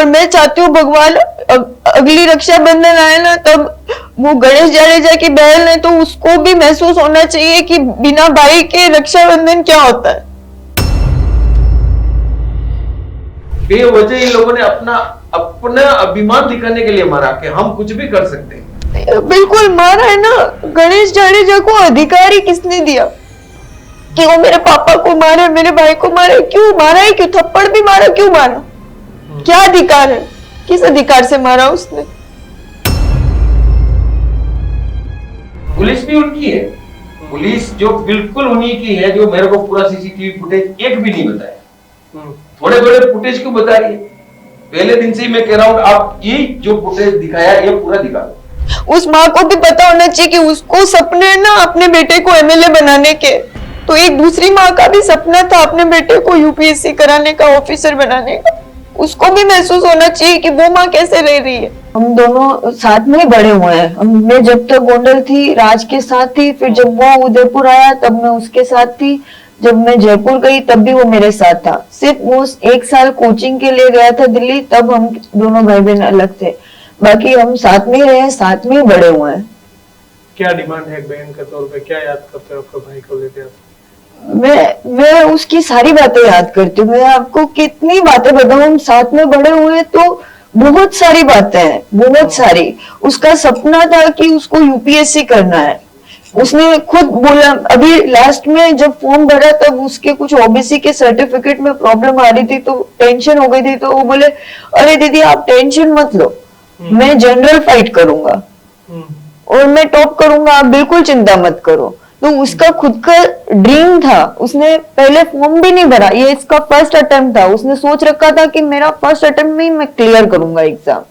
और मैं चाहती हूँ भगवान अगली रक्षाबंधन आए ना, तब वो गणेश जाडेजा की बहन है तो उसको भी महसूस होना चाहिए कि बिना भाई के रक्षाबंधन क्या होता है। बेवजह इन लोगों ने अपना अभिमान दिखाने के लिए मारा कि हम कुछ भी कर सकते हैं। बिल्कुल मारा है ना। गणेश जाडेजा को अधिकार ही किसने दिया कि वो मेरे पापा को मारे, मेरे भाई को मारे? क्यों मारा है? क्यों थप्पड़ भी मारा? क्यों मारा? क्या अधिकार है? किस अधिकार से मारा उसने? पुलिस भी उनकी है, पुलिस जो बिल्कुल उन्हीं की है, जो मेरे को पूरा सीसीटीवी फुटेज एक भी नहीं बताया। थोड़े थोड़े फुटेज क्यों बता रही है? पहले दिन से ही मैं कह रहा हूँ आप ये जो फुटेज दिखाया ये पूरा दिखा दो। उस माँ को भी पता होना चाहिए कि उसको सपने हैं ना अपने बेटे को एमएलए बनाने के, तो एक दूसरी माँ का भी सपना था अपने बेटे को यूपीएससी कराने का, ऑफिसर बनाने का। उसको भी महसूस होना चाहिए कि वो माँ कैसे रह रही है। हम दोनों साथ में ही बड़े हुए हैं। मैं जब तक गोंडल थी राज के साथ थी, फिर जब वो उदयपुर आया तब मैं उसके साथ थी, जब मैं जयपुर गई तब भी वो मेरे साथ था। सिर्फ वो 1 साल कोचिंग के लिए गया था दिल्ली, तब हम दोनों भाई बहन अलग थे, बाकी हम साथ में ही रहे, साथ में ही बड़े हुए हैं। क्या डिमांड है बहन के तौर पे? क्या याद करते हो आपके भाई को लेकर आप? मैं उसकी सारी बातें याद करती हूँ। मैं आपको कितनी बातें बताऊं, हम साथ में बड़े हुए तो बहुत सारी बातें हैं, बहुत सारी। उसका सपना था कि उसको यूपीएससी करना है, उसने खुद बोला। अभी लास्ट में जब फॉर्म भरा तब उसके कुछ ओबीसी के सर्टिफिकेट में प्रॉब्लम आ रही थी तो टेंशन हो गई थी, तो वो बोले अरे दीदी आप टेंशन मत लो, मैं जनरल फाइट करूंगा और मैं टॉप करूंगा, आप बिल्कुल चिंता मत करो। तो उसका खुद का ड्रीम था, उसने पहले फॉर्म भी नहीं भरा, ये इसका फर्स्ट अटेम्प्ट था। उसने सोच रखा था कि मेरा फर्स्ट अटेम्प्ट में ही मैं क्लियर करूंगा एग्जाम।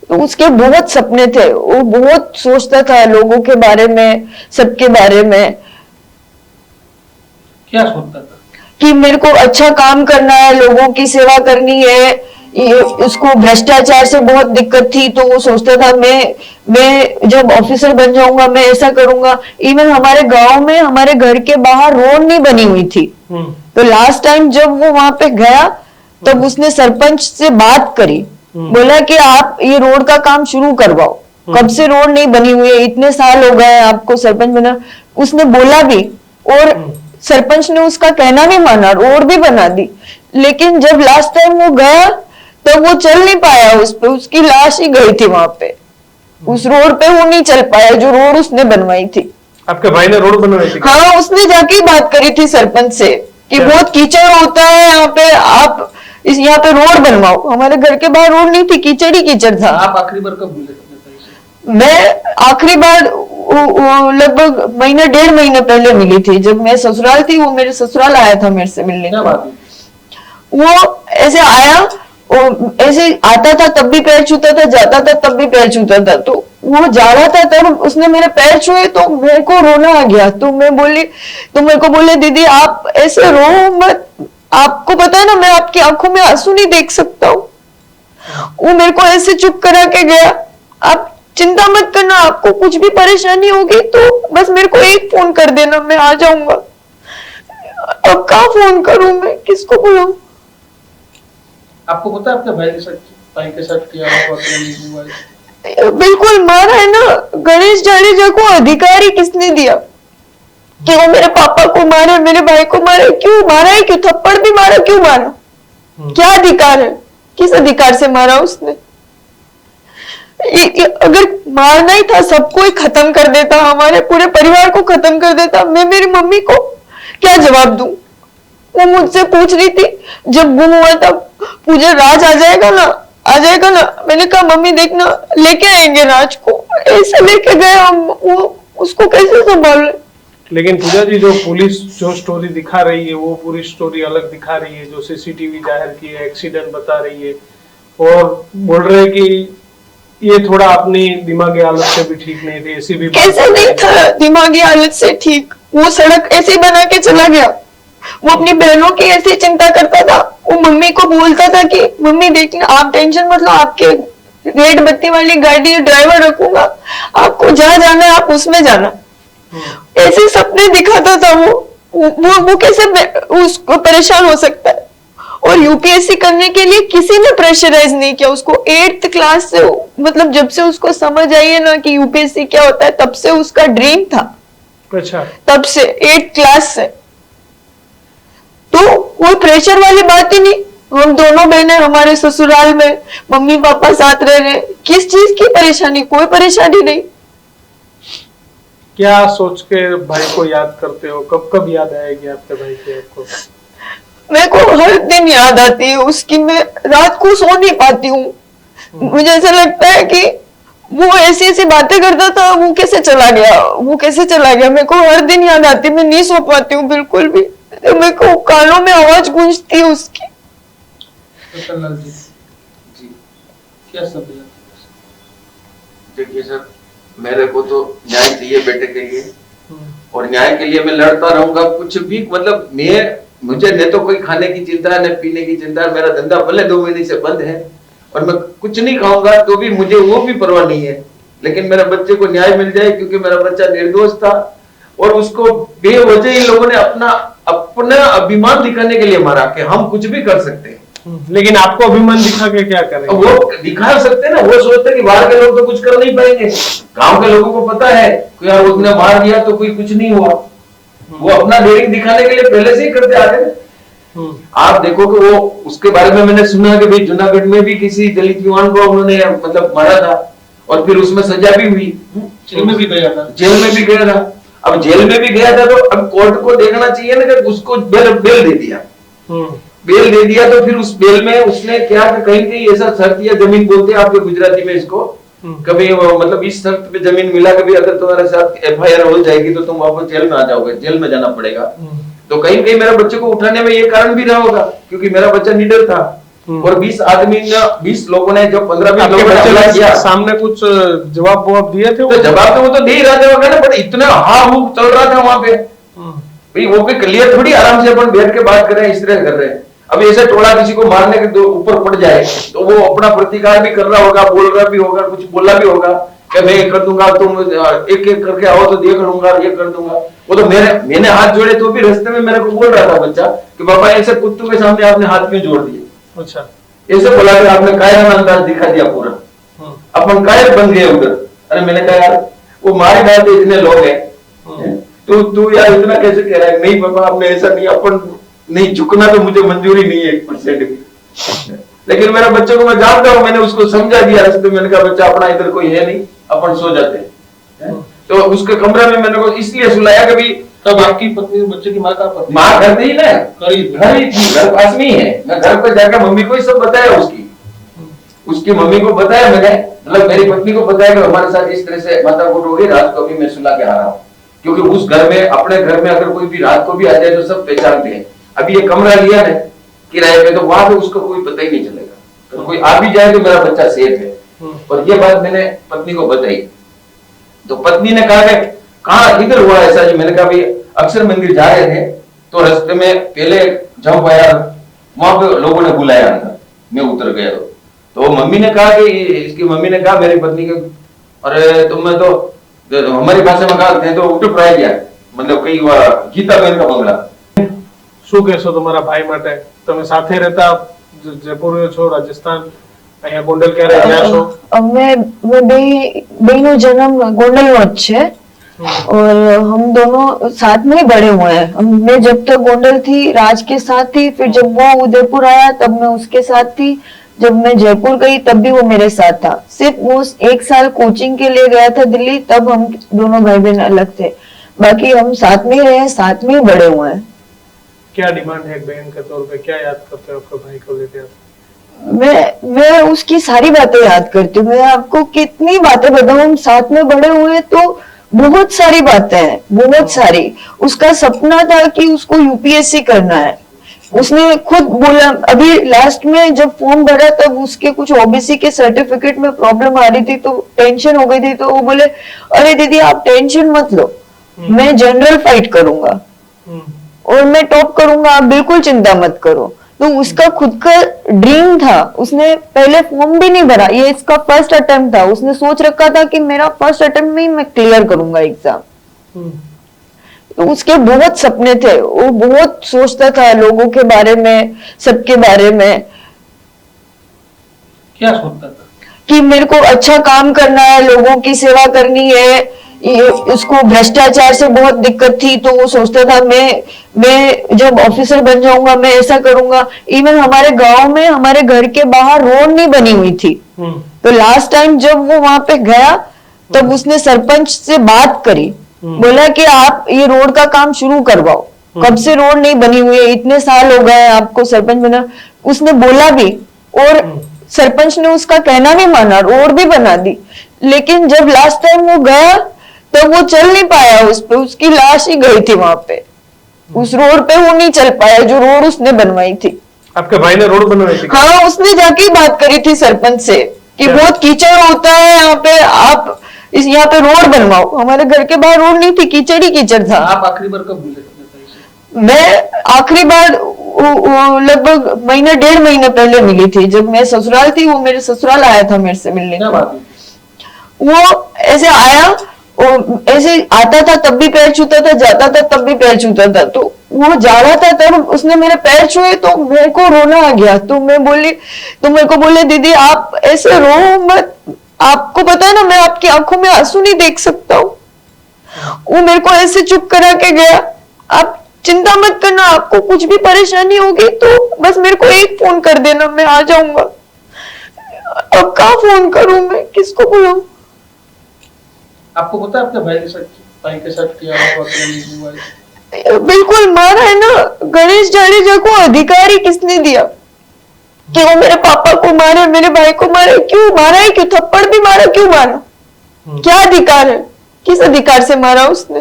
तो उसके बहुत सपने थे, वो बहुत सोचता था लोगों के बारे में, सबके बारे में। क्या सोचता था? कि मेरे को अच्छा काम करना है, लोगों की सेवा करनी है। उसको भ्रष्टाचार से बहुत दिक्कत थी, तो वो सोचता था मैं जब ऑफिसर बन जाऊंगा मैं ऐसा करूंगा। इवन हमारे गांव में हमारे घर के बाहर रोड नहीं बनी हुई थी, तो लास्ट टाइम जब वो वहां पे गया तब उसने सरपंच से बात करी, बोला कि आप ये रोड का काम शुरू करवाओ, कब से रोड नहीं बनी हुई है, इतने साल हो गए आपको सरपंच बना। उसने बोला भी और सरपंच ने उसका कहना भी माना, रोड भी बना दी। लेकिन जब लास्ट टाइम वो गया तब वो चल नहीं पाया, उस पे उसकी लाश ही गई थी वहां पे, उस रोड पे वो नहीं चल पाया जो रोड उसने बनवाई थी। आपके भाई ने रोड बनवाई थी? हाँ, उसने जाके बात करी थी सरपंच से कि बहुत कीचड़ होता है यहाँ पे, आप यहाँ पे रोड बनवाओ। हमारे घर के बाहर रोड नहीं थी, कीचड़ ही कीचड़ था। आप आखिरी बार कब मिले थे? मैं आखिरी बार लगभग महीना 1.5 महीने पहले मिली थी, जब मैं ससुराल थी। वो मेरे ससुराल आया था मेरे से मिलने। वो ऐसे आया, ऐसे आता था तब भी पैर छूता था, जाता था तब भी पैर छूता था। तो वो जा रहा था तब उसने मेरे पैर छुए तो मेरे को रोना आ गया। तो मैं बोली, तो मेरे को बोले दीदी आप ऐसे रो मत, आपको पता है ना मैं आपकी आंखों में आंसू नहीं देख सकता हूँ। वो मेरे को ऐसे चुप करा के गया, आप चिंता मत करना, आपको कुछ भी परेशानी होगी तो बस मेरे को एक फोन कर देना, मैं आ जाऊंगा। अब कहाँ फोन करूं मैं, किसको बुलाऊं? आपको पता है आपके भाई के साथ क्या हुआ? बिल्कुल मारा है ना। गणेश जाडेजा को अधिकार ही किसने दिया कि वो मेरे पापा को मारे, मेरे भाई को मारे? क्यों मारा है? क्यों थप्पड़ भी मारा? क्यों मारा? क्या अधिकार है? किस अधिकार से मारा उसने? अगर मारना ही था सबको ही खत्म कर देता, हमारे पूरे परिवार को खत्म कर देता। मैं मेरी मम्मी को क्या जवाब दूं? वो मुझसे पूछ रही थी जब गुम हुआ तब, पूजा राज आ जाएगा ना, आ जाएगा ना? मैंने कहा मम्मी देखना लेके आएंगे राज को। ऐसे लेके गए हम, वो उसको कैसे संभाल? लेकिन पूजा जी, जो पुलिस जो स्टोरी दिखा रही है वो पूरी स्टोरी अलग दिखा रही है। जो सीसीटीवी जाहिर की है, एक्सीडेंट बता रही है और बोल रहे हैं कि ये थोड़ा अपनी दिमागी हालत से भी ठीक नहीं थे। ऐसी भी कैसे नहीं था दिमागी हालत से ठीक? वो सड़क ऐसे बना के चला गया। वो अपनी बहनों की ऐसी चिंता करता था। वो मम्मी को बोलता था कि मम्मी देखना आप टेंशन मत लो, आपके रेड बत्ती वाली गाड़ी ड्राइवर रखूंगा, आपको जहाँ जाना है आप उसमें जाना। ऐसे सपने दिखाता था वो कैसे उसको परेशान हो सकता है? और यूपीएससी करने के लिए किसी ने प्रेशराइज नहीं किया उसको। 8th क्लास से, मतलब जब से उसको समझ आई है ना कि यूपीएससी क्या होता है, तब से उसका ड्रीम था। अच्छा, तब से 8th क्लास से, तो कोई प्रेशर वाली बात ही नहीं। हम दोनों बहनें हमारे ससुराल में, मम्मी पापा साथ रह रहे, किस चीज की परेशानी, कोई परेशानी नहीं। क्या सोच के भाई को याद करते हो? कब कब याद आएगी आपके भाई की आपको? मेरे को हर दिन याद आती है उसकी। मैं रात को सो नहीं पाती हूँ। मुझे ऐसा लगता है कि वो ऐसी ऐसी बातें करता था, वो कैसे चला गया, वो कैसे चला गया। मेरे को हर दिन याद आती है, मैं नहीं सो पाती हूँ बिल्कुल भी। मेरे को कानों में आवाज गूंजती है उसकी। रतनलाल जी, जी क्या सब है? देखिए सर, मेरे को तो न्याय चाहिए बेटे के लिए, और न्याय के लिए मैं लड़ता रहूंगा। कुछ भी मतलब मुझे न तो कोई खाने की चिंता न पीने की चिंता। मेरा धंधा भले 2 महीने से बंद है और मैं कुछ नहीं खाऊंगा तो भी मुझे वो भी परवाह नहीं है, लेकिन मेरे बच्चे को न्याय मिल जाए, क्योंकि मेरा बच्चा निर्दोष था और उसको बेवजह इन लोगों ने अपना अभिमान दिखाने के लिए मारा कि हम कुछ भी कर सकते हैं। लेकिन आपको अभिमान दिखा के क्या करेंगे? वो दिखा सकते हैं ना, वो सोचते हैं कि बाहर के लोग तो कुछ कर नहीं पाएंगे। गांव के लोगों को पता है कि यार उसने मार दिया तो कोई कुछ नहीं हुआ। वो अपना डेयरिंग दिखाने के लिए पहले से ही करते आ रहे हैं। आप देखो कि वो उसके बारे में मैंने सुना कि भाई जूनागढ़ में भी किसी दलित युवान को उन्होंने मतलब मारा था और फिर उसमें सजा भी हुई। जेल में भी गया था। जेल में भी गया था। अब जेल में भी गया था तो अब कोर्ट को देखना चाहिए ना कि उसको बेल दे दिया। बेल दे दिया तो फिर उस बेल में उसने क्या कहीं कहीं ऐसा शर्त या जमीन बोलते हैं आपके गुजराती में इसको, कभी मतलब इस शर्त पे जमीन मिला, कभी अगर तुम्हारे साथ FIR हो जाएगी तो तुम वापस जेल में आ जाओगे, जेल में जाना पड़ेगा। तो कहीं कहीं मेरे बच्चे को उठाने में ये कारण भी रहा होगा, क्योंकि मेरा बच्चा निडर था। और 20 लोगों ने, जो 15-20 लोगों ने अप्लाई किया, सामने कुछ जवाब दिए थे? तो जवाब तो वो तो दे ही रहा था, बट इतना हा हूक चल रहा था वहां पे। भाई वो कोई क्लियर थोड़ी आराम से अपन बैठ के बात कर रहे हैं, इस तरह कर रहे हैं। अब ऐसे टोला किसी को मारने के ऊपर पड़ जाए तो वो अपना प्रतिकार भी कर रहा होगा, बोल रहा भी होगा, कुछ बोला भी होगा कि मैं ये कर दूंगा, तुम एक एक करके आओ तो ये करूंगा, ये कर दूंगा। वो तो मैंने हाथ जोड़े तो भी रास्ते में मेरे को बोल रहा था बच्चा कि पापा ऐसे कुत्तों के सामने आपने हाथ क्यों जोड़ दिए। अच्छा, ऐसे बोला कि आपने कायराना अंदाज दिखा दिया पूरा, अपन कायर बन गए उधर। अरे मैंने कहा यार वो मारे डालते इतने लोग हैं, तो तू यार इतना कैसे कह रहा है? नहीं पापा आपने ऐसा नहीं, अपन नहीं झुकना तो मुझे मंजूरी नहीं है 1% भी। लेकिन मेरे बच्चे को मैं जानता हूँ, मैंने उसको समझा दिया रास्ते में। मैंने कहा बच्चा अपना इधर कोई है नहीं, अपन सो जाते हैं। तो उसके कमरे में मैंने को इसलिए सुलाया कि भाई तब आपकी पत्नी बच्चे की माँ का माँ घर थी ना, घर थी, घर पास में ही है। मैं घर पर जाकर मम्मी को ही सब बताया, उसकी मम्मी को बताया मैंने, मतलब मेरी पत्नी को बताया कि हमारे साथ इस तरह से माथाकूट हो गई, रात को भी मैं सुला के आ रहा हूँ। क्योंकि उस घर में, अपने घर में अगर कोई भी रात को भी आ जाए तो सब पहचानते हैं। अभी ये कमरा लिया ना किराए पे, तो वहां पे उसको कोई पता ही नहीं चलेगा, तो कोई आ भी जाए तो मेरा बच्चा सेफ है। और ये बात मैंने पत्नी को बताई, तो पत्नी ने कहा कि कहाँ किधर हुआ ऐसा जी? मैंने कहा भाई अक्षर मंदिर जा रहे थे तो रास्ते में पहले जंप आया, वहां पे लोगों ने बुलाया अंदर, मैं उतर गया। तो मम्मी ने कहा कि इसकी मम्मी ने कहा मेरी पत्नी के, अरे तुम्हें तो हमारी भाषा में कहते हैं तो उठ पड़ा गया, मतलब कई गीता बहन का बंगला। શું કહેશો તમારા ભાઈ માટે? તમે સાથે રહેતા, જયપુર છો, રાજસ્થાન, અહીંયા ગોંડલ ક્યારે ગયા છો? मैं बेनो जन्म गोंडल में है और हम दोनों साथ में ही बड़े हुए हैं। मैं जब तक गोंडल थी राज के साथ थी, फिर जब वो उदयपुर आया तब मैं उसके साथ थी, जब मैं जयपुर गई तब भी वो मेरे साथ था। सिर्फ वो 1 साल कोचिंग के लिए गया था दिल्ली, तब हम दोनों भाई बहन अलग थे, बाकी हम साथ में ही रहे, साथ में ही बड़े हुए हैं। क्या डिमांड है एक बहन के तौर पे? क्या याद करते हो आपके भाई को लेकर? मैं उसकी सारी बातें याद करती हूँ। मैं आपको कितनी बातें बताऊं, हम साथ में बड़े हुए तो बहुत सारी बातें हैं, बहुत सारी। उसका सपना था कि उसको यूपीएससी करना है, उसने खुद बोला। अभी लास्ट में जब फॉर्म भरा तब उसके कुछ ओबीसी के सर्टिफिकेट में प्रॉब्लम आ रही थी तो टेंशन हो गई थी, तो वो बोले अरे दीदी आप टेंशन मत लो, मैं जनरल फाइट करूंगा और मैं टॉप करूंगा, आप बिल्कुल चिंता मत करो। तो उसका खुद का ड्रीम था, उसने पहले फॉर्म भी नहीं भरा, ये इसका फर्स्ट अटेम्प्ट था। उसने सोच रखा था कि मेरा फर्स्ट अटेम्प्ट में ही मैं क्लियर करूंगा एग्जाम, तो उसके बहुत सपने थे, वो बहुत सोचता था लोगों के बारे में, सबके बारे में, क्या सोचता था? कि मेरे को अच्छा काम करना है, लोगों की सेवा करनी है। उसको भ्रष्टाचार से बहुत दिक्कत थी, तो वो सोचता था मैं जब ऑफिसर बन जाऊंगा मैं ऐसा करूंगा। इवन हमारे गांव में हमारे घर के बाहर रोड नहीं बनी हुई थी, तो लास्ट टाइम जब वो वहां पे गया तब उसने सरपंच से बात करी, बोला कि आप ये रोड का काम शुरू करवाओ, कब से रोड नहीं बनी हुई है, इतने साल हो गए आपको सरपंच बना। उसने बोला भी और सरपंच ने उसका कहना भी माना, रोड भी बना दी। लेकिन जब लास्ट टाइम वो गया तब वो चल नहीं पाया, उस पे उसकी लाश ही गई थी वहां पे, उस रोड पे वो नहीं चल पाया जो रोड उसने बनवाई थी। आपके भाई ने रोड बनवाई थी? हाँ, उसने जाके बात करी थी सरपंच से कि बहुत कीचड़ होता है यहाँ पे, आप यहाँ पे रोड बनवाओ। हमारे घर के बाहर रोड नहीं थी, कीचड़ ही कीचड़ था। आप आखिरी बार कब मिले थे? मैं आखिरी बार लगभग महीना 1.5 महीने पहले मिली थी, जब मैं ससुराल थी। वो मेरे ससुराल आया था मेरे से मिलने। क्या बात है? वो ऐसे आया, ऐसे आता था तब भी पैर छूता था, जाता था तब भी पैर छूता था। तो वो जा रहा था तब उसने मेरे पैर छुए तो मेरे को रोना आ गया। तो मैं बोली, तो मेरे को बोले दीदी आप ऐसे रो मत, आपको पता है ना मैं आपकी आंखों में आंसू नहीं देख सकता हूँ। वो मेरे को ऐसे चुप करा के गया, आप चिंता मत करना, आपको कुछ भी परेशानी होगी तो बस मेरे को एक फोन कर देना, मैं आ जाऊंगा। अब कहाँ फोन करूं मैं, किसको बुलाऊं? आपको पता है आपके भाई के साथ क्या हुआ है? बिल्कुल मारा है ना। गणेश जाडेजा को अधिकार ही किसने दिया कि वो मेरे पापा को मारे, मेरे भाई को मारे? क्यों मारा है? क्यों थप्पड़ भी मारा? क्यों मारा? क्या अधिकार है? किस अधिकार से मारा उसने?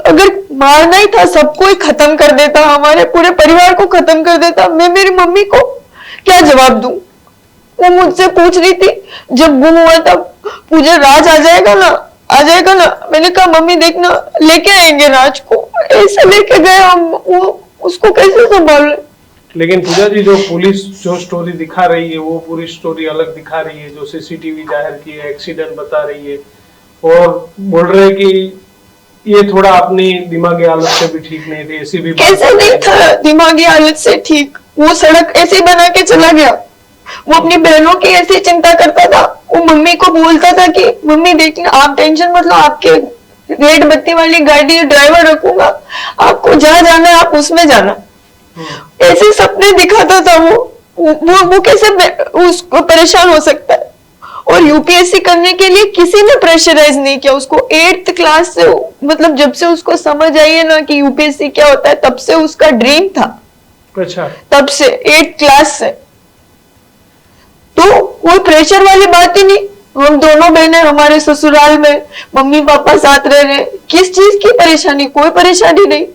अगर मारना ही था सबको ही खत्म कर देता, हमारे पूरे परिवार को खत्म कर देता। मैं मेरी मम्मी को क्या जवाब दूं? वो मुझसे पूछ रही थी जब गुम हुआ तब, पूजा राज आ जाएगा ना, आ जाएगा ना? मैंने कहा मम्मी देखना लेके आएंगे राज को, ऐसे लेके गए हम, वो उसको कैसे संभाल? लेकिन पूजा जी जो पुलिस जो स्टोरी दिखा रही है वो पूरी स्टोरी अलग दिखा रही है, जो सीसीटीवी जाहिर की है, एक्सीडेंट बता रही है और बोल रहे हैं कि ये थोड़ा अपनी दिमागी हालत से भी ठीक नहीं थी, ऐसी भी कैसे नहीं था दिमागी हालत से ठीक? वो सड़क ऐसे बना के चला गया, वो अपनी बहनों की ऐसी चिंता करता था। वो मम्मी को बोलता था कि मम्मी देखना आप टेंशन मत लो, आपके रेड बत्ती वाली गाड़ी ड्राइवर रखूंगा, आपको जहाँ जाना है आप उसमें जाना। ऐसे सपने दिखाता था वो कैसे उसको परेशान हो सकता है? और यूपीएससी करने के लिए किसी ने प्रेशराइज नहीं किया उसको। 8th क्लास से, मतलब जब से उसको समझ आई है ना कि यूपीएससी क्या होता है, तब से उसका ड्रीम था। अच्छा, तब से 8th क्लास से तो कोई प्रेशर वाली बात ही नहीं। हम दोनों बहनें हमारे ससुराल में, मम्मी पापा साथ रह रहे, किस चीज की परेशानी? कोई परेशानी नहीं।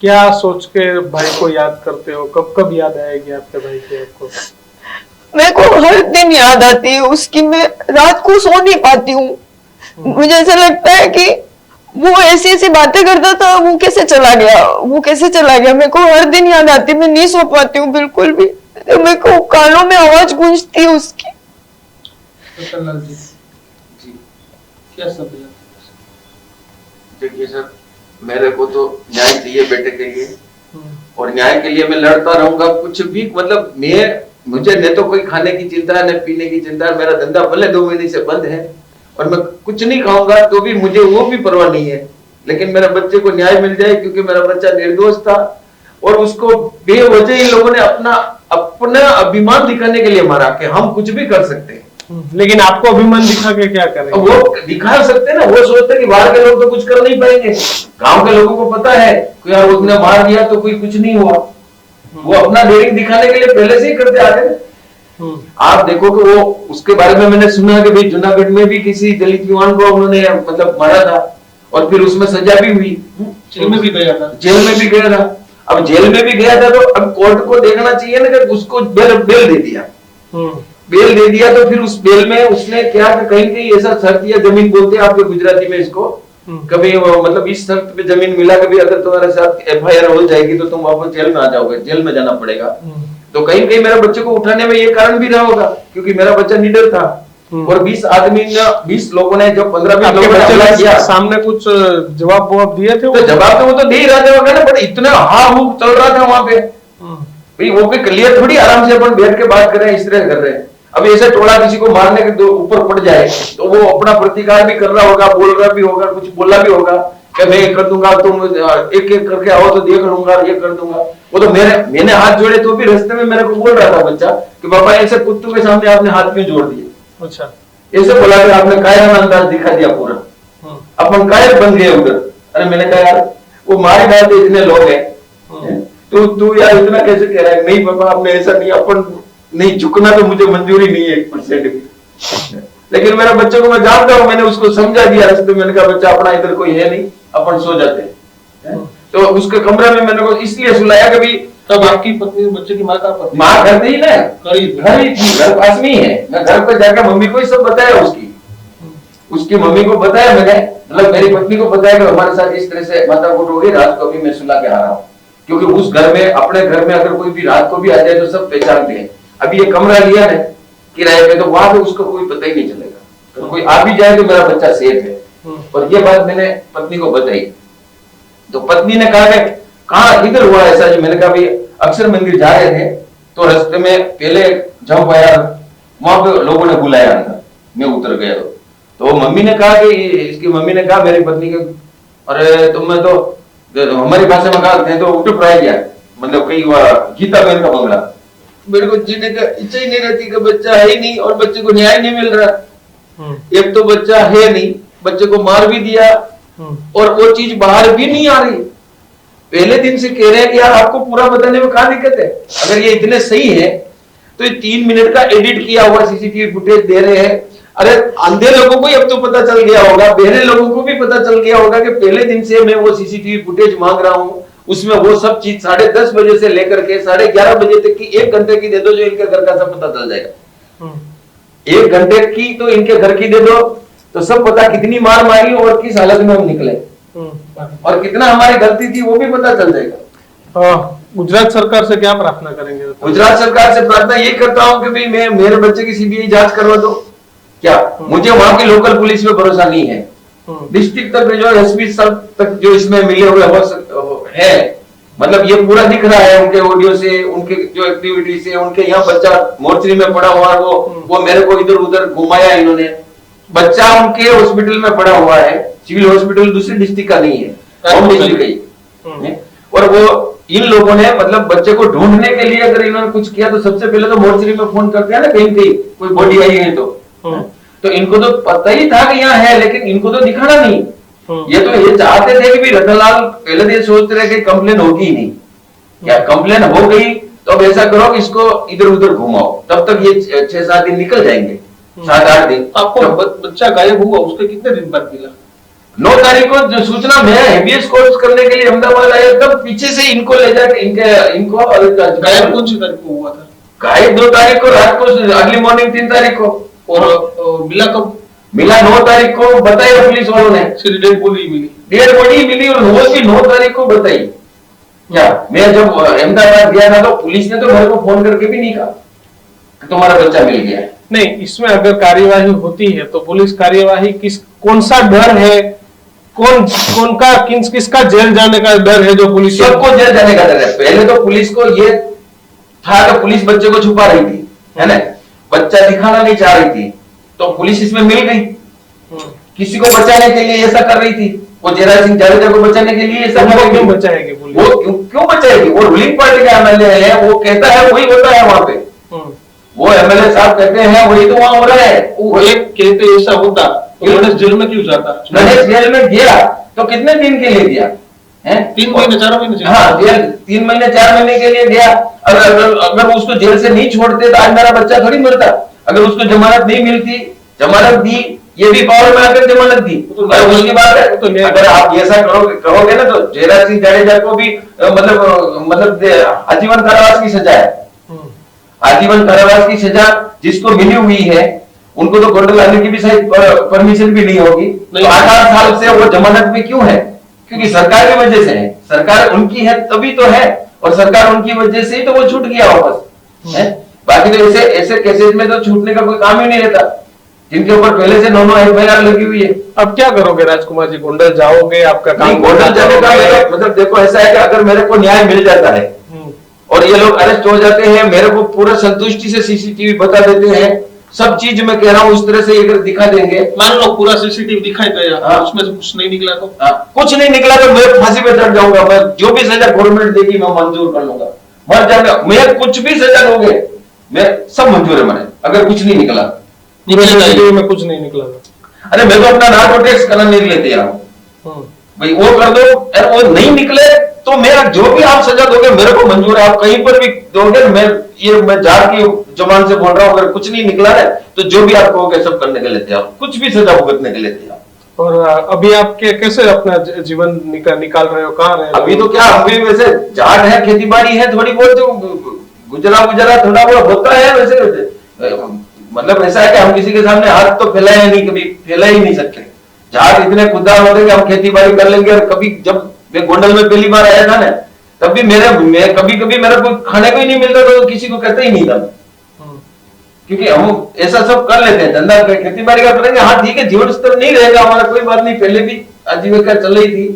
क्या सोच के भाई को याद करते हो? कब कब याद आएगी आपके भाई की आपको? मेरे को हर दिन याद आती है उसकी, मैं रात को सो नहीं पाती हूँ। मुझे ऐसा लगता है कि वो ऐसी ऐसी बातें करता था, वो कैसे चला गया, वो कैसे चला गया? मेरे को हर दिन याद आती है, मैं नहीं सो पाती हूँ बिल्कुल भी। तो मेरे को कानों में आवाज गूंजती है उसकी। जी, क्या सब है? देखिए सर, मेरे को तो न्याय चाहिए बेटे के लिए, और न्याय के लिए मैं लड़ता रहूंगा। कुछ भी मतलब मुझे न तो कोई खाने की चिंता है न पीने की चिंता है। मेरा धंधा भले 2 महीने से बंद है और मैं कुछ नहीं खाऊंगा तो भी मुझे वो भी परवाह नहीं है, लेकिन मेरे बच्चे को न्याय मिल जाए, क्योंकि मेरा बच्चा निर्दोष था और उसको बेवजह इन लोगों ने अपना अभिमान दिखाने के लिए मारा कि हम कुछ भी कर सकते हैं। लेकिन आपको अभिमान दिखा के क्या करेंगे? वो दिखा सकते ना, वो सोचते कि बाहर के लोग तो कुछ कर नहीं पाएंगे। गांव के लोगों को पता है कि यार उसने मार दिया तो कोई कुछ नहीं हुआ। वो अपना डेयरिंग दिखाने के लिए पहले से ही करते आ रहे। आप देखो कि वो उसके बारे में मैंने सुना कि भाई जूनागढ़ में भी किसी दलित युवान को उन्होंने मतलब मारा था और फिर उसमें सजा भी हुई। जेल में भी गया था। जेल में भी गया था। अब जेल में भी गया था तो अब कोर्ट को देखना चाहिए ना कि उसको बेल दे दिया। बेल दे दिया तो फिर उस बेल में उसने क्या कहीं कहीं ऐसा शर्त या जमीन बोलते हैं आपके गुजराती में इसको, कभी मतलब इस शर्त पे जमीन मिला कभी अगर तुम्हारे साथ एफआईआर हो जाएगी तो तुम वापस जेल में आ जाओगे, जेल में जाना पड़ेगा। तो कहीं कहीं मेरे बच्चे को उठाने में ये कारण भी रहा होगा, क्योंकि मेरा बच्चा निडर था। और 20 आदमी ने 20 लोगों ने जो 15-20 आपके लोगों ने बच्चे हमला ने किया, सामने कुछ जवाब दिए थे तो जवाब तो वो तो दे ही रहा था ना, बट इतना हा हूक चल रहा था वहां पे भाई, वो भी क्लियर थोड़ी आराम से अपन बैठ के बात कर रहे हैं, इस तरह कर रहे हैं। अब ऐसे टोला किसी को मारने के ऊपर पड़ जाए तो वो अपना प्रतिकार भी कर रहा होगा, बोल रहा भी होगा, कुछ बोला भी होगा कि मैं ये कर दूंगा, तुम एक एक करके आओ तो देख लूंगा, ये कर दूंगा। वो तो मैंने हाथ जोड़े तो भी रास्ते में मेरे को बोल रहा था बच्चा कि पापा ऐसे कुत्तों के सामने आपने हाथ क्यों जोड़ दिए, अच्छा ऐसे बोला कि आपने कायराना अंदाज दिखा दिया पूरा, अपन कायर बन गए उधर। अरे मैंने कहा यार वो मारे डालते इतने लोग हैं, तू यार इतना कैसे कह रहा है? नहीं पापा आपने ऐसा नहीं, अपन नहीं, झुकना तो मुझे मंजूरी नहीं है 1% भी। लेकिन मेरा बच्चे को मैं जानता हूँ, मैंने उसको समझा दिया रास्ते, मैंने कहा बच्चा अपना इधर कोई है नहीं, अपन सो जाते हैं। तो उसके कमरे में मैंने को इसलिए सुलाया कि भाई, तब आपकी पत्नी बच्चे की माँ का पति माँ घर थी ना, घर ही थी। घर ही थी, घर पास में ही है। मैं घर पर जाकर मम्मी को ही सब बताया, उसकी मम्मी को बताया मैंने, मतलब मेरी पत्नी को बताया कि हमारे साथ इस तरह से माथाकूट हो गई, रात को भी मैं सुला के आ रहा हूँ। क्योंकि उस घर में, अपने घर में अगर कोई भी रात को भी आ जाए तो सब पहचानते हैं। अभी ये कमरा लिया है किराए पे, तो वहां पे उसको कोई पता ही नहीं चलेगा, तो कोई आ भी जाए तो मेरा बच्चा सेफ है। और ये बात मैंने पत्नी को बताई, तो पत्नी ने कहा कि कहाँ इधर हुआ ऐसा जी? मैंने कहा भाई अक्षर मंदिर जा रहे थे तो रास्ते में पहले जंप आया, वहां पे लोगों ने बुलाया अंदर, मैं उतर गया। तो मम्मी ने कहा कि, इसकी मम्मी ने कहा मेरी पत्नी के, अरे तुम्हें तो हमारी भाषा में कहते हैं तो उठ पड़ा गया, मतलब कहीं गीता बहन का बंगला। मेरे को जीने का इच्छा ही नहीं रहती कि बच्चा है ही नहीं और बच्चे को न्याय नहीं मिल रहा। एक तो बच्चा है नहीं, बच्चे को मार भी दिया और वो चीज बाहर भी नहीं आ रही। पहले दिन से कह रहे हैं कि यार आपको पूरा बताने में क्या दिक्कत है? अगर ये इतने सही है तो ये 3 मिनट का एडिट किया हुआ सीसीटीवी फुटेज दे रहे हैं। अरे अंधे लोगों को ही अब तो पता चल गया होगा, बहरे लोगों को भी पता चल गया होगा कि पहले दिन से मैं वो सीसीटीवी फुटेज मांग रहा हूँ, उसमें वो सब चीज 10:30 बजे से लेकर के 11:30 बजे तक की 1 घंटे की दे दो, जो इनके घर का सब पता चल जाएगा। 1 घंटे की तो इनके घर की दे दो तो सब पता, कितनी मार मारी और किस हालत में हम निकले और कितना हमारी गलती थी वो भी पता चल जाएगा। गुजरात सरकार से क्या प्रार्थना करेंगे? गुजरात सरकार से प्रार्थना ये करता हूँ कि भाई मैं मेरे बच्चे की सीबीआई जांच करवा दो। क्या मुझे वहां की लोकल पुलिस में भरोसा नहीं है, डिस्ट्रिक्ट तक जो एसपी सब तक जो इसमें मिले हुए है, मतलब ये पूरा दिख रहा है उनके ऑडियो से, उनके जो एक्टिविटी से। उनके यहाँ बच्चा मोर्चरी में पड़ा हुआ है, वो मेरे को इधर उधर घुमाया इन्होंने। बच्चा उनके हॉस्पिटल में पड़ा हुआ है, सिविल हॉस्पिटल दूसरी डिस्ट्रिक्ट का नहीं है, होम डिस्ट्रिक्ट का ही। और वो इन लोगों ने मतलब बच्चे को ढूंढने के लिए अगर इन्होंने कुछ किया तो सबसे पहले तो मोर्चरी में फोन करते हैं ना, कहीं कहीं कोई बॉडी आई है तो इनको तो पता ही था कि यहाँ है, लेकिन इनको तो दिखाना नहीं। ये चाहते थे कि भी रतनलाल पहले दिन सोचते रहे कि कंप्लेन होगी ही नहीं, क्या कंप्लेन हो गई तो अब ऐसा करो कि इसको इधर उधर घुमाओ, तब तक ये 6-7 दिन निकल जाएंगे, 7-8 दिन। आपको बच्चा गायब हुआ उसके कितने दिन बाद मिला? 9 तारीख को जो सूचना मैं हेबियस कोर्स करने के लिए अहमदाबाद आया, तब पीछे से इनको ले जाकर इनको गायब कौन सी तारीख को हुआ था? गायब 2 तारीख को रात को, अगली मॉर्निंग 3 तारीख को। और मिला कब? मिला 9 तारीख को, बताया पुलिस वालों ने। डेड बॉडी मिली? डेड बॉडी मिली और वो भी 9 तारीख को बताई। क्या मैं जब अहमदाबाद गया था तो पुलिस ने तो मेरे को फोन करके भी नहीं कहा कि तुम्हारा बच्चा मिल गया। नहीं, इसमें अगर कार्यवाही होती है तो पुलिस कार्यवाही कौन सा डर है, किसका जेल जाने का डर है? जो पुलिस, सबको जेल जाने का डर है। पहले तो पुलिस को ये था कि पुलिस बच्चे को छुपा रही थी, है ना, बच्चा दिखाना नहीं चाह रही थी, तो पुलिस इसमें मिल गई। किसी को बचाने के लिए ऐसा कर रही थी, वो जयराज सिंह जाडेजा को बचाने के लिए ऐसा कर रही थी। क्यों बचाएगी पुलिस? वो क्यों बचाएगी? वो रूलिंग पार्टी का एमएलए है, वो कहता है वही होता है वहां पे। वो एमएलए साहब कहते हैं वही तो वहां हो रहा है। वो एक कहते ऐसा होता तो गणेश जेल में क्यों जाता? गणेश जेल में गया तो कितने दिन के लिए गया है? 3 महीने 4 महीने? हाँ, जेल 3 महीने 4 महीने के लिए गया। अगर उसको जेल से नहीं छोड़ते तो आज मेरा बच्चा थोड़ी मरता। अगर उसको जमानत नहीं मिलती, जमानत दी, ये भी पावर में आकर जमानत दी, तो उसकी बात है। तो अगर आप ऐसा करोगे ना तो जयराज सिंह जाडेजा को भी मतलब आजीवन कारावास की सजा है। आजीवन कारावास की सजा जिसको मिली हुई है उनको तो गोंडल लाने की भी शायद परमिशन भी नहीं होगी। तो 8 साल से वो जमानत में क्यों है? क्योंकि सरकार की वजह से है, सरकार उनकी है तभी तो है, और सरकार उनकी वजह से ही तो वो छूट गया वापस है। बाकी तो ऐसे केसेस में तो छूटने का कोई काम ही नहीं रहता। जिनके ऊपर पहले से 9 FIR लगी हुई है। अब क्या करोगे राजकुमार जी, गोंडल जाओगे? आपका नहीं, काम गोंडल जाने का मतलब देखो ऐसा है कि अगर मेरे को न्याय मिल जाता है और ये लोग अरेस्ट हो जाते हैं, मेरे को पूरा संतुष्टि से CCTV बता देते हैं, सब चीज मैं कह रहा हूँ उस तरह से अगर दिखा देंगे, मान लो पूरा CCTV दिखाई गया, हाँ। उसमें से कुछ नहीं निकला तो कुछ नहीं निकला तो मैं फांसी पे चढ़ जाऊंगा। मैं जो भी सजा गवर्नमेंट देगी मैं मंजूर कर लूंगा, मर जाऊंगा मैं, कुछ भी सजा दोगे मैं सब मंजूर है मेरे, अगर कुछ नहीं निकला। CCTV में कुछ नहीं निकला? अरे मैं तो अपना नार्को टैक्स करने नहीं लेते यार भाई, वो कर दो। अरे वो नहीं निकले तो मेरा जो भी आप सजा दोगे मेरे को मंजूर है, आप कहीं पर भी दोगे। मैं जार की जबान से बोल रहा हूँ, अगर कुछ नहीं निकला है तो जो भी आप कहोगे सब करने के लिए तैयार, कुछ भी सजा भुगतने के लिए तैयार। और अभी आप कैसे अपना जीवन निकाल रहे हो? कहाँ रहे हो? अभी तो क्या, अभी वैसे जाट है, खेती बाड़ी है, थोड़ी बहुत जो गुजरा थोड़ा बहुत होता है वैसे। मतलब ऐसा है कि हम किसी के सामने हाथ तो फैलाए नहीं, कभी फैला ही नहीं सकते। जाट इतने खुददार होते कि हम खेती बाड़ी कर लेंगे। और कभी जब मैं गोंडल में पहली बार आया था ना, तब भी मैं कभी मेरा कोई खाने को ही नहीं मिलता तो किसी को कहते ही नहीं था, क्योंकि हम ऐसा सब कर लेते हैं, धंधा खेती बाड़ी का करेंगे। हाँ ठीक है, जीवन स्तर नहीं रहेगा हमारा, कोई बात नहीं, पहले भी आजीविका चल रही थी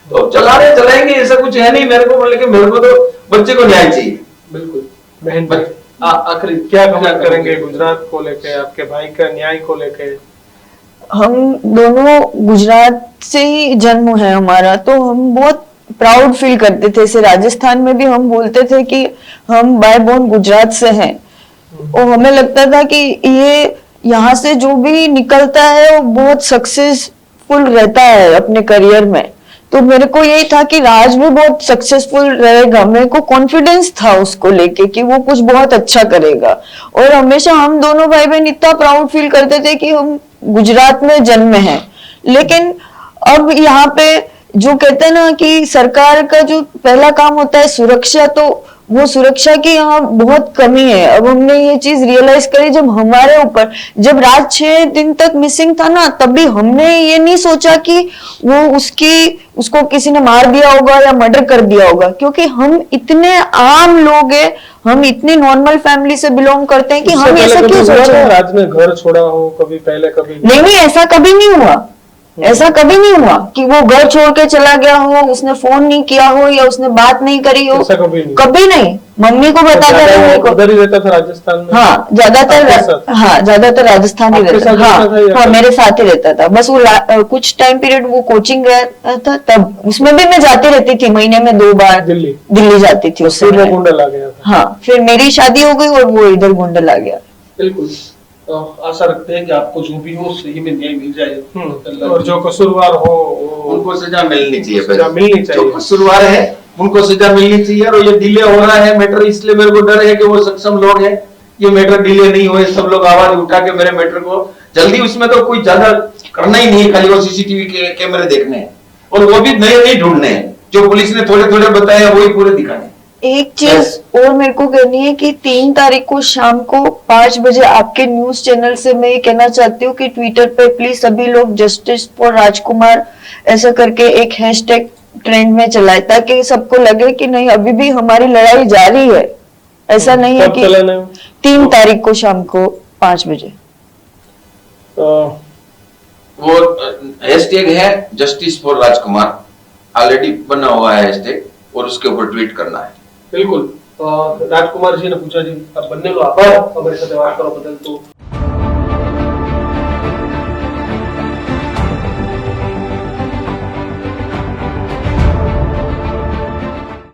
तो चलाएंगे, ऐसा कुछ है नहीं मेरे को। लेकिन मेरे को तो बच्चे को न्याय चाहिए। बिल्कुल। बहन आखिरी क्या कमेंट करेंगे गुजरात को लेके, आपके भाई का न्याय को लेके? हम दोनों गुजरात से ही जन्म है हमारा, तो हम बहुत प्राउड फील करते थे। जैसे राजस्थान में भी हम बोलते थे कि हम बाय बोर्न गुजरात से हैं, और हमें लगता था कि ये यहाँ से जो भी निकलता है वो बहुत सक्सेसफुल रहता है अपने करियर में। तो मेरे को यही था कि राज भी बहुत सक्सेसफुल रहेगा, मेरे को कॉन्फिडेंस था उसको लेके कि वो कुछ बहुत अच्छा करेगा। और हमेशा हम दोनों भाई बहन इतना प्राउड फील करते थे कि हम गुजरात में जन्मे हैं। लेकिन अब यहाँ पे जो कहते हैं ना कि सरकार का जो पहला काम होता है सुरक्षा, तो वो सुरक्षा की यहाँ बहुत कमी है। अब हमने ये चीज रियलाइज करी जब हमारे ऊपर, जब रात 6 दिन तक मिसिंग था ना, तब भी हमने ये नहीं सोचा कि वो उसको किसी ने मार दिया होगा या मर्डर कर दिया होगा, क्योंकि हम इतने आम लोग हैं, हम इतनी नॉर्मल फैमिली से बिलोंग करते हैं कि हम ऐसा क्यों सोचे। राज ने घर छोड़ा हो कभी पहले? कभी नहीं, ऐसा कभी नहीं हुआ। ऐसा कभी नहीं हुआ कि वो घर छोड़ के चला गया हो, उसने फोन नहीं किया हो या उसने बात नहीं करी हो, ऐसा कभी नहीं? कभी नहीं। मम्मी को बताता था मेरे को। उधर ही रहता था राजस्थान में? हाँ ज्यादातर राजस्थान ही रहता था। हाँ मेरे साथ ही रहता था। बस वो कुछ टाइम पीरियड वो कोचिंग गया था, तब उसमें भी मैं जाती रहती थी, महीने में 2 बार दिल्ली जाती थी उससे। फिर वो गोंडल आ गया था। हाँ, फिर मेरी शादी हो गई और वो इधर गोंडल आ गया। बिल्कुल। आशा रखते हैं कि आपको जो भी हो सही में न्याय मिल जाए, और जो कसूरवार हो उनको सजा मिलनी चाहिए। सजा मिलनी चाहिए। जो कसूरवार है उनको सजा मिलनी चाहिए। और ये डिले हो रहा है मैटर, इसलिए मेरे को डर है कि वो सक्षम लोग हैं, ये मैटर डिले नहीं हो, सब लोग आवाज उठा के मेरे मैटर को जल्दी, उसमें तो कोई ज्यादा करना ही नहीं है, खाली वो CCTV के कैमरे देखने हैं, और वो भी नए नहीं ढूंढने हैं, जो पुलिस ने थोड़े थोड़े बताया वही पूरे दिखाने। एक चीज और मेरे को कहनी है कि 3 तारीख को शाम को 5 बजे आपके न्यूज चैनल से मैं ये कहना चाहती हूँ कि ट्विटर पे प्लीज सभी लोग जस्टिस फॉर राजकुमार ऐसा करके एक हैशटैग ट्रेंड में चलाए, ताकि सबको लगे कि नहीं अभी भी हमारी लड़ाई जारी है। ऐसा नहीं है कि 3 तारीख को शाम को 5 बजे। वो हैशटैग है जस्टिस फॉर राजकुमार, ऑलरेडी बना हुआ है हैशटैग, और उसके ऊपर ट्वीट करना है। बिल्कुल। राजकुमार जी ने पूछा जी, अब बनने लो आभार हमारे साथ बात करो बदल तो